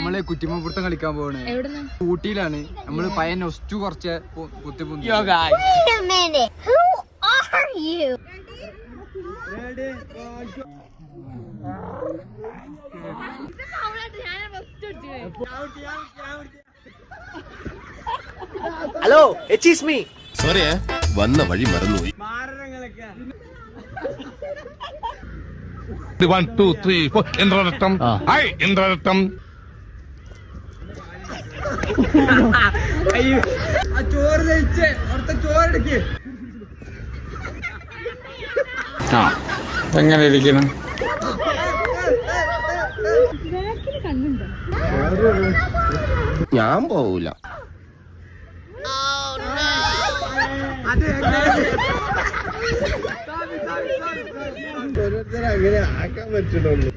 നമ്മള് കുറ്റിമപ്പുറത്തം കളിക്കാൻ പോവാണ്. ഊട്ടിയിലാണ്. നമ്മള് പയ്യ നൊസ്റ്റു കുറച്ച് കുത്തിപ്പൊന്തി. Hello, excuse me. സോറി, വന്ന വഴി മറന്നുപോയി. 1 2 3 4 ഇന്ദ്രരത്നം. ഹായ് ഇന്ദ്രരത്നം. ചോറ് കഴിച്ചേ, അവിടുത്തെ ചോറെടുക്ക്. എങ്ങനെ ഇരിക്കണം? ഞാൻ പോവൂല. ഓരോരുത്തരെ അങ്ങനെ ആക്കാൻ പറ്റുള്ളൂ.